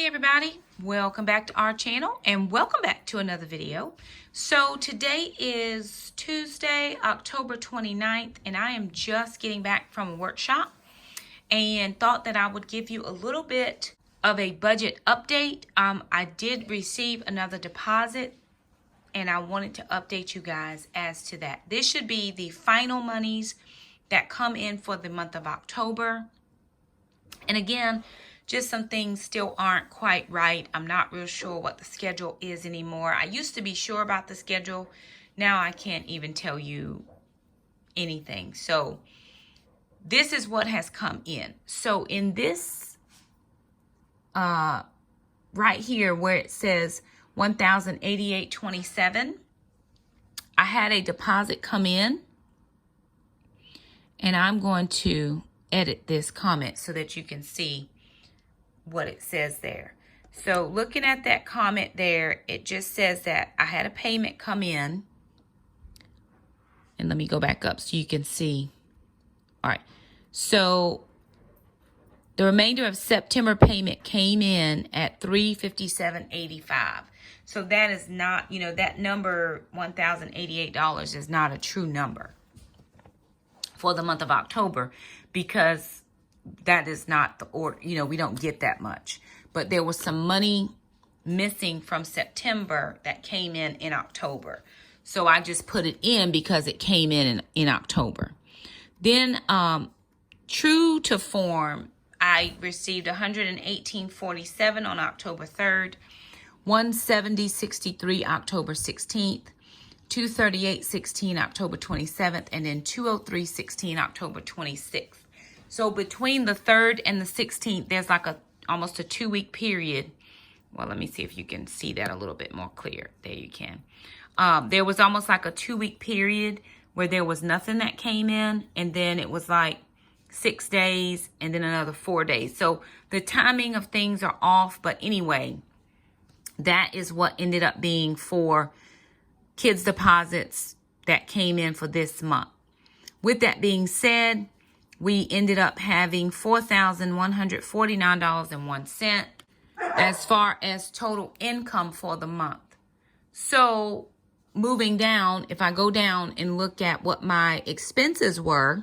everybody, welcome back to our channel and welcome back to another video. So today is Tuesday, October 29th, and I am just getting back from a workshop and thought that I would give you a little bit of a budget update. I did receive another deposit and I wanted to update you guys as to that. This should be the final monies that come in for the month of October. And again, just some things still aren't quite right. I'm not real sure what the schedule is anymore. I used to be sure about the schedule. Now I can't even tell you anything. So this is what has come in. So in this, right here where it says $1,088.27, I had a deposit come in. And I'm going to edit this comment so that you can see what it says there. So looking at that comment there, it just says that I had a payment come in. And let me go back up so you can see. All right. So the remainder of September payment came in at $357.85. So that is not, that number $1,088 is not a true number for the month of October, because that is not the order. We don't get that much. But there was some money missing from September that came in October. So I just put it in because it came in October. Then, true to form, I received $118.47 on October 3rd, $170.63 October 16th, $238.16 October 27th, and then $203.16 October 26th. So between the 3rd and the 16th, there's like almost a 2-week period. Well, let me see if you can see that a little bit more clear. There you can. There was almost like a 2-week period where there was nothing that came in, and then it was like 6 days and then another 4 days. So the timing of things are off, but anyway, that is what ended up being for kids' deposits that came in for this month. With that being said, we ended up having $4,149.01 as far as total income for the month. So moving down, if I go down and look at what my expenses were,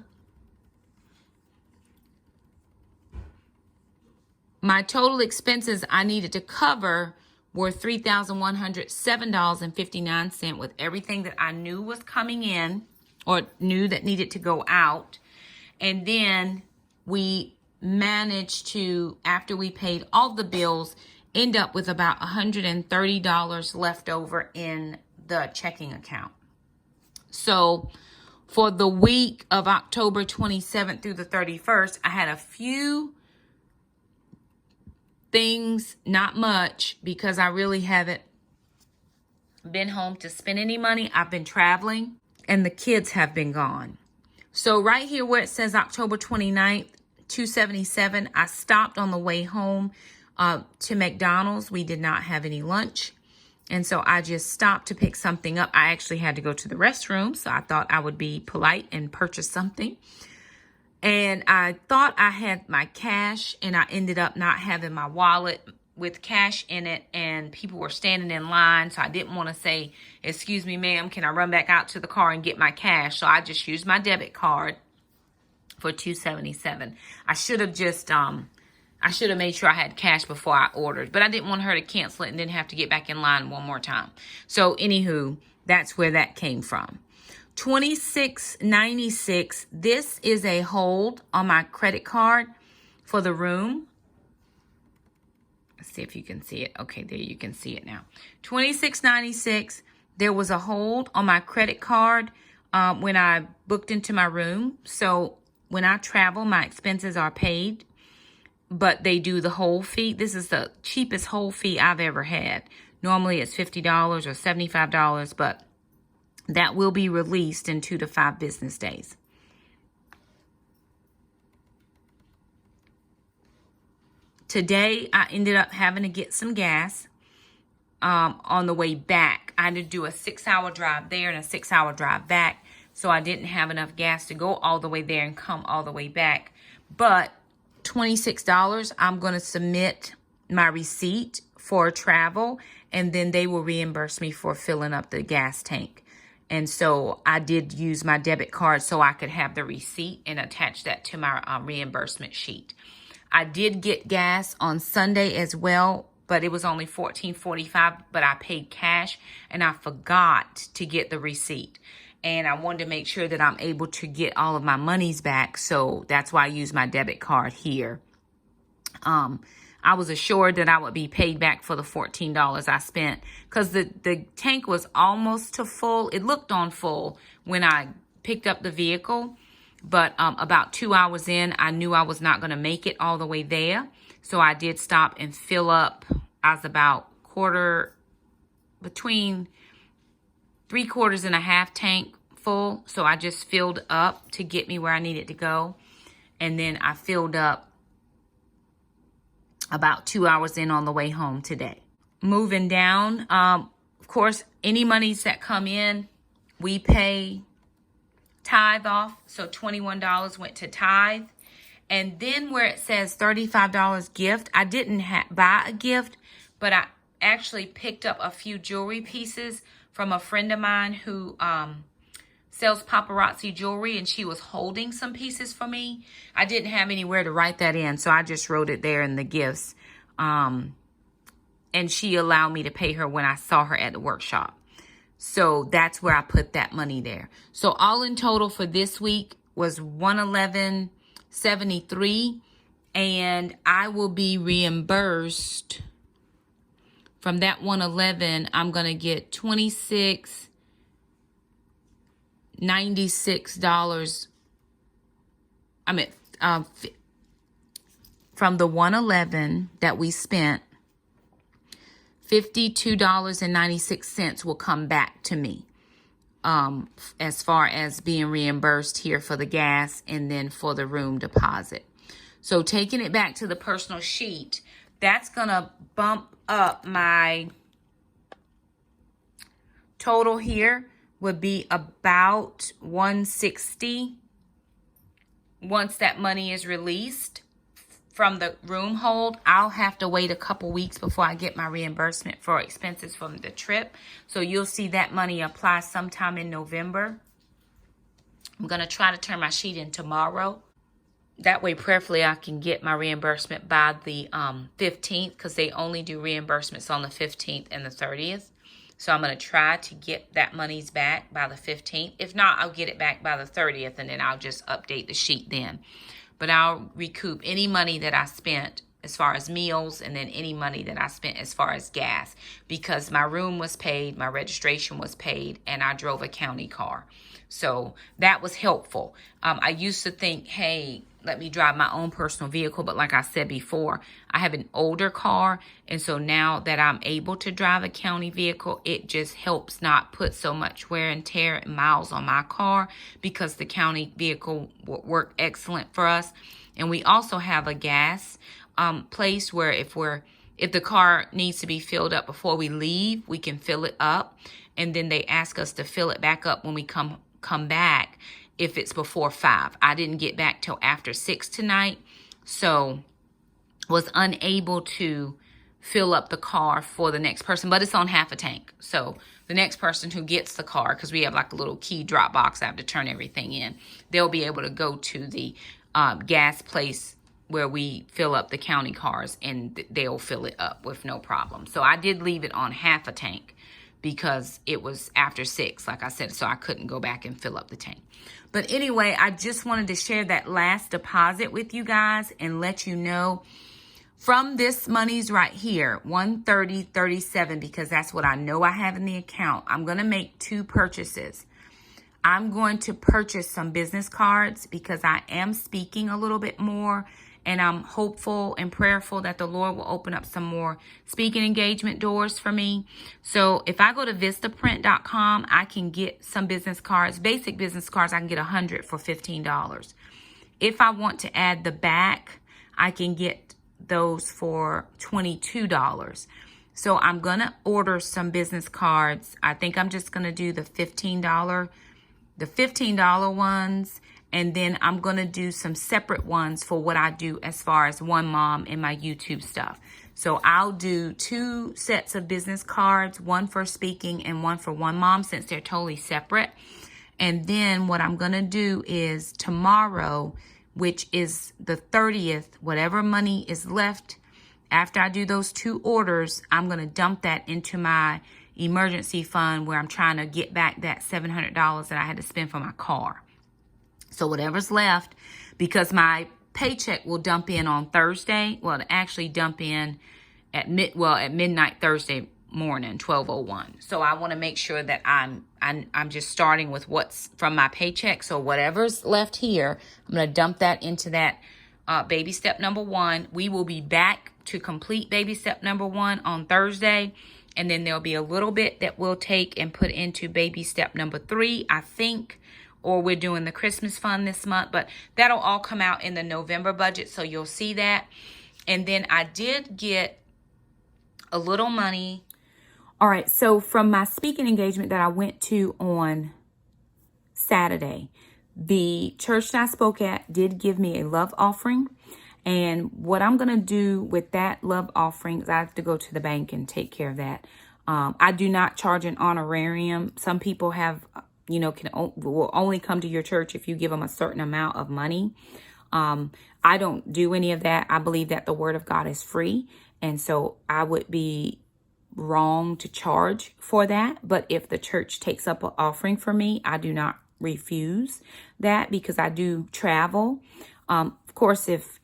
my total expenses I needed to cover were $3,107.59 with everything that I knew was coming in or knew that needed to go out. And then we managed to, after we paid all the bills, end up with about $130 left over in the checking account. So for the week of October 27th through the 31st, I had a few things, not much, because I really haven't been home to spend any money. I've been traveling and the kids have been gone. So right here where it says October 29th, $277, I stopped on the way home to McDonald's. We did not have any lunch. And so I just stopped to pick something up. I actually had to go to the restroom, so I thought I would be polite and purchase something. And I thought I had my cash, and I ended up not having my wallet with cash in it, and people were standing in line, so I didn't want to say, "Excuse me, ma'am, can I run back out to the car and get my cash?" So I just used my debit card for $277. I should have just made sure I had cash before I ordered, but I didn't want her to cancel it and then have to get back in line one more time. So anywho, that's where that came from. $26.96. This is a hold on my credit card for the room. Let's see if you can see it. Okay, there you can see it now. $26.96. There was a hold on my credit card when I booked into my room. So when I travel, my expenses are paid, but they do the hold fee. This is the cheapest hold fee I've ever had. Normally it's $50 or $75, but that will be released in 2 to 5 business days. Today, I ended up having to get some gas on the way back. I had to do a 6-hour drive there and a 6-hour drive back. So I didn't have enough gas to go all the way there and come all the way back. But $26, I'm going to submit my receipt for travel, and then they will reimburse me for filling up the gas tank. And so I did use my debit card so I could have the receipt and attach that to my reimbursement sheet. I did get gas on Sunday as well, but it was only $14.45, but I paid cash and I forgot to get the receipt. And I wanted to make sure that I'm able to get all of my monies back. So that's why I use my debit card here. I was assured that I would be paid back for the $14 I spent because the tank was almost to full. It looked on full when I picked up the vehicle, but about 2 hours in, I knew I was not going to make it all the way there. So I did stop and fill up. I was about between 3/4 and a half tank full. So I just filled up to get me where I needed to go. And then I filled up about 2 hours in on the way home today. Moving down, of course, any monies that come in, we pay Tithe off. So $21 went to Tithe. And then where it says $35 gift, I didn't buy a gift, but I actually picked up a few jewelry pieces from a friend of mine who sells paparazzi jewelry, and she was holding some pieces for me. I didn't have anywhere to write that in, so I just wrote it there in the gifts. And she allowed me to pay her when I saw her at the workshop. So that's where I put that money there. So all in total for this week was $111.73, and I will be reimbursed from that $111. I'm going to get $96. I mean, from the $111 that we spent, $52.96 will come back to me as far as being reimbursed here for the gas and then for the room deposit. So taking it back to the personal sheet, that's going to bump up my total here would be about $160 once that money is released from the room hold. I'll have to wait a couple weeks before I get my reimbursement for expenses from the trip. So you'll see that money apply sometime in November. I'm going to try to turn my sheet in tomorrow. That way, prayerfully, I can get my reimbursement by the 15th because they only do reimbursements on the 15th and the 30th. So I'm going to try to get that money's back by the 15th. If not, I'll get it back by the 30th, and then I'll just update the sheet then. But I'll recoup any money that I spent as far as meals, and then any money that I spent as far as gas, because my room was paid, my registration was paid, and I drove a county car. So that was helpful. I used to think, hey, let me drive my own personal vehicle. But like I said before, I have an older car. And so now that I'm able to drive a county vehicle, it just helps not put so much wear and tear and miles on my car, because the county vehicle will work excellent for us. And we also have a gas place where if the car needs to be filled up before we leave, we can fill it up. And then they ask us to fill it back up when we come back if it's before 5. I didn't get back till after 6 tonight, so was unable to fill up the car for the next person, but it's on half a tank. So the next person who gets the car, because we have like a little key drop box, I have to turn everything in, they'll be able to go to the gas place where we fill up the county cars, and they'll fill it up with no problem. So I did leave it on half a tank because it was after 6, like I said, so I couldn't go back and fill up the tank. But anyway, I just wanted to share that last deposit with you guys and let you know from this money's right here, $130.37, because that's what I know I have in the account. I'm going to make 2 purchases. I'm going to purchase some business cards because I am speaking a little bit more, and I'm hopeful and prayerful that the Lord will open up some more speaking engagement doors for me. So if I go to vistaprint.com, I can get some business cards, basic business cards. I can get 100 for $15. If I want to add the back, I can get those for $22. So I'm going to order some business cards. I think I'm just going to do the $15 ones, And then I'm going to do some separate ones for what I do as far as one mom and my YouTube stuff. So I'll do 2 sets of business cards, one for speaking and one for one mom, since they're totally separate. And then what I'm going to do is tomorrow, which is the 30th, whatever money is left after I do those 2 orders, I'm going to dump that into my emergency fund where I'm trying to get back that $700 that I had to spend for my car. So whatever's left, because my paycheck will dump in on Thursday. Well, it actually dump in at midnight Thursday morning, 12:01. So I want to make sure that I'm just starting with what's from my paycheck. So whatever's left here, I'm going to dump that into that baby step number 1. We will be back to complete baby step number 1 on Thursday. And then there'll be a little bit that we'll take and put into baby step number 3, I think. Or we're doing the Christmas fund this month, but that'll all come out in the November budget, so you'll see that. And then I did get a little money. All right, so from my speaking engagement that I went to on Saturday, the church that I spoke at did give me a love offering. And what I'm going to do with that love offering is I have to go to the bank and take care of that. I do not charge an honorarium. Some people have... will only come to your church if you give them a certain amount of money. I don't do any of that. I believe that the word of God is free. And so I would be wrong to charge for that. But if the church takes up an offering for me, I do not refuse that, because I do travel. Of course, if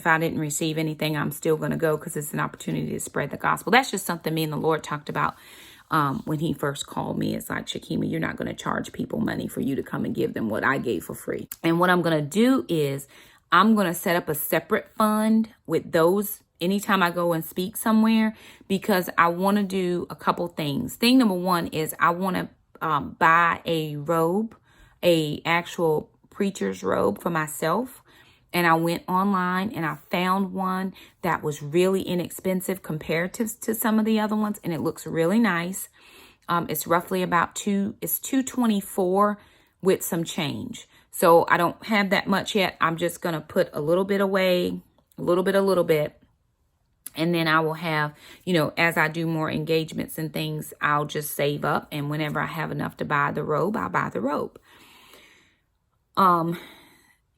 I didn't receive anything, I'm still going to go, because it's an opportunity to spread the gospel. That's just something me and the Lord talked about. When he first called me. It's like, Shakima, you're not going to charge people money for you to come and give them what I gave for free. And what I'm going to do is I'm going to set up a separate fund with those anytime I go and speak somewhere, because I want to do a couple things. Thing number 1 is I want to buy a robe, a actual preacher's robe for myself. And I went online and I found one that was really inexpensive comparative to some of the other ones. And it looks really nice. It's roughly about $224 with some change. So I don't have that much yet. I'm just going to put a little bit away, a little bit. And then I will have, as I do more engagements and things, I'll just save up. And whenever I have enough to buy the robe, I'll buy the robe.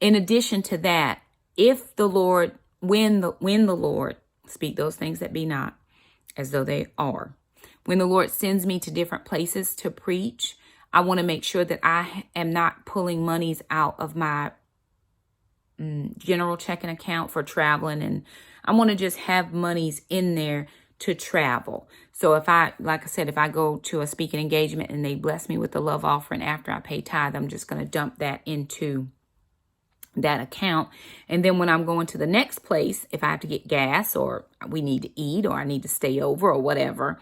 In addition to that, if the Lord, when the Lord, speak those things that be not as though they are. When the Lord sends me to different places to preach, I want to make sure that I am not pulling monies out of my general checking account for traveling. And I want to just have monies in there to travel. So if I go to a speaking engagement and they bless me with the love offering after I pay tithe, I'm just going to dump that into that account. And then when I'm going to the next place, if I have to get gas or we need to eat or I need to stay over or whatever,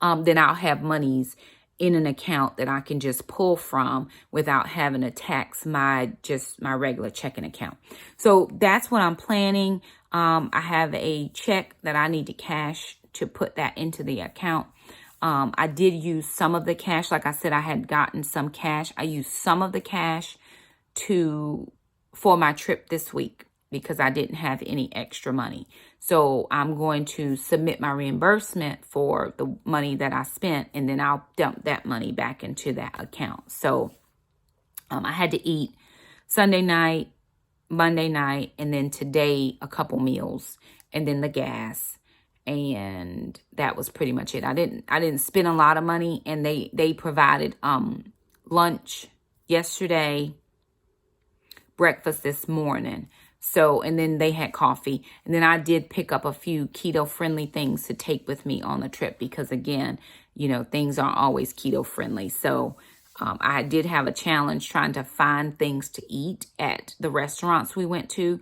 then I'll have monies in an account that I can just pull from without having to tax my regular checking account. So that's what I'm planning. I have a check that I need to cash to put that into the account. I did use some of the cash. Like I said, I had gotten some cash. I used some of the cash for my trip this week because I didn't have any extra money. So I'm going to submit my reimbursement for the money that I spent, and then I'll dump that money back into that account. So I had to eat Sunday night, Monday night, and then today a couple meals, and then the gas. And that was pretty much it. I didn't spend a lot of money, and they provided lunch yesterday, breakfast this morning. So, and then they had coffee. And then I did pick up a few keto friendly things to take with me on the trip because again, things aren't always keto friendly. So I did have a challenge trying to find things to eat at the restaurants we went to.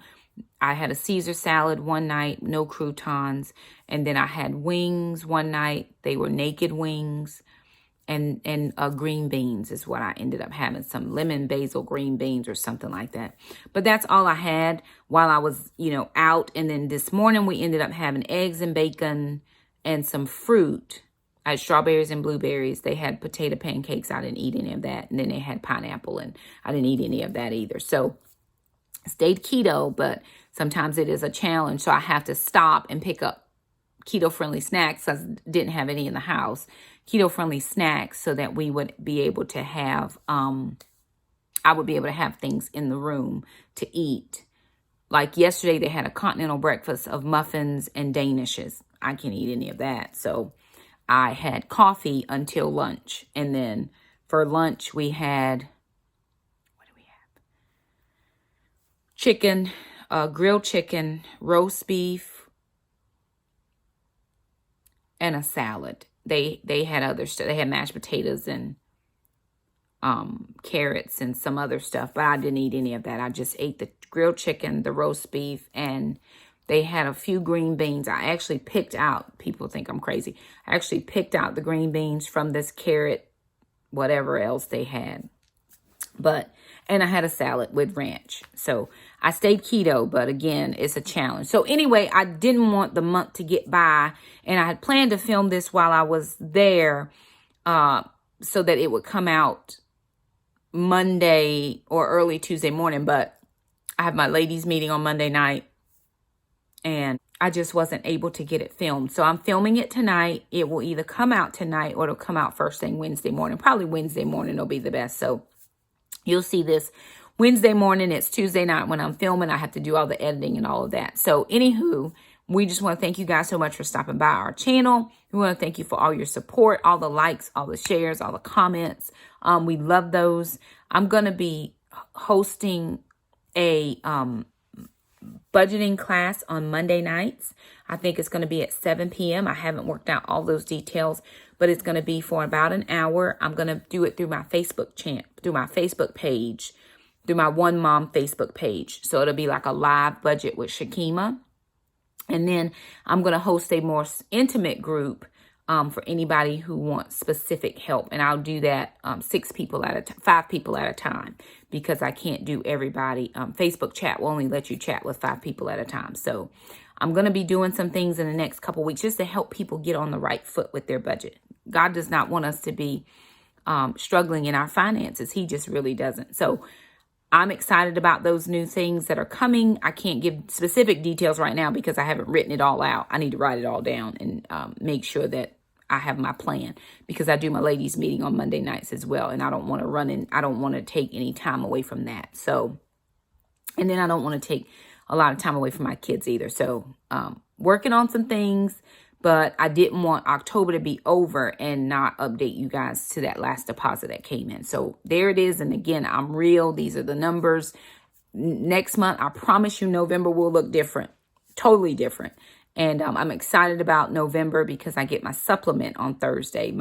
I had a Caesar salad one night, no croutons. And then I had wings one night. They were naked wings. And green beans is what I ended up having, some lemon basil green beans or something like that. But that's all I had while I was, out. And then this morning we ended up having eggs and bacon and some fruit I had strawberries and blueberries. They had potato pancakes. I didn't eat any of that. And then they had pineapple, and I didn't eat any of that either. So I stayed keto, but sometimes it is a challenge. So I have to stop and pick up keto-friendly snacks. I didn't have any in the house. Keto-friendly snacks so that we would be able to have, I would be able to have things in the room to eat. Like yesterday, they had a continental breakfast of muffins and Danishes. I can't eat any of that. So I had coffee until lunch. And then for lunch, we had, what do we have? Chicken, grilled chicken, roast beef, and a salad. They had other stuff. They had mashed potatoes and carrots and some other stuff, but I didn't eat any of that. I just ate the grilled chicken, the roast beef, and they had a few green beans. I actually picked out, people think I'm crazy, I actually picked out the green beans from this carrot, whatever else they had. And I had a salad with ranch. So I stayed keto, but again, it's a challenge. So anyway, I didn't want the month to get by, and I had planned to film this while I was there so that it would come out Monday or early Tuesday morning, but I have my ladies meeting on Monday night, and I just wasn't able to get it filmed. So I'm filming it tonight. It will either come out tonight or it'll come out first thing Wednesday morning. Probably Wednesday morning will be the best. So you'll see this Wednesday morning. It's Tuesday night when I'm filming. I have to do all the editing and all of that. So anywho, we just want to thank you guys so much for stopping by our channel. We want to thank you for all your support, all the likes, all the shares, all the comments. We love those. I'm going to be hosting a budgeting class on Monday nights. I think it's going to be at 7 p.m. I haven't worked out all those details, but it's going to be for about an hour. I'm going to do it through my Facebook through my Facebook page, through my One Mom Facebook page. So it'll be like a live budget with Shakima. And then I'm going to host a more intimate group for anybody who wants specific help. And I'll do that 5 people at a time, because I can't do everybody. Facebook chat will only let you chat with 5 people at a time. So I'm going to be doing some things in the next couple weeks just to help people get on the right foot with their budget. God does not want us to be struggling in our finances. He just really doesn't. So I'm excited about those new things that are coming. I can't give specific details right now because I haven't written it all out. I need to write it all down and make sure that I have my plan, because I do my ladies meeting on Monday nights as well. And I don't want to run in. I don't want to take any time away from that. So, and then I don't want to take a lot of time away from my kids either. So working on some things, but I didn't want October to be over and not update you guys to that last deposit that came in. So there it is. And again, I'm real. These are the numbers. Next month, I promise you, November will look different, totally different. And I'm excited about November because I get my supplement on Thursday.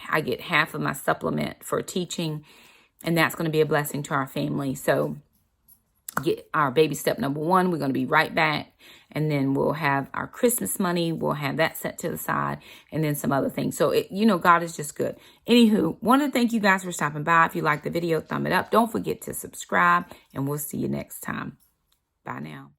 I get half of my supplement for teaching, and that's going to be a blessing to our family. So get our baby step number 1. We're going to be right back. And then we'll have our Christmas money. We'll have that set to the side, and then some other things. So, God is just good. Anywho, want to thank you guys for stopping by. If you like the video, thumb it up. Don't forget to subscribe, and we'll see you next time. Bye now.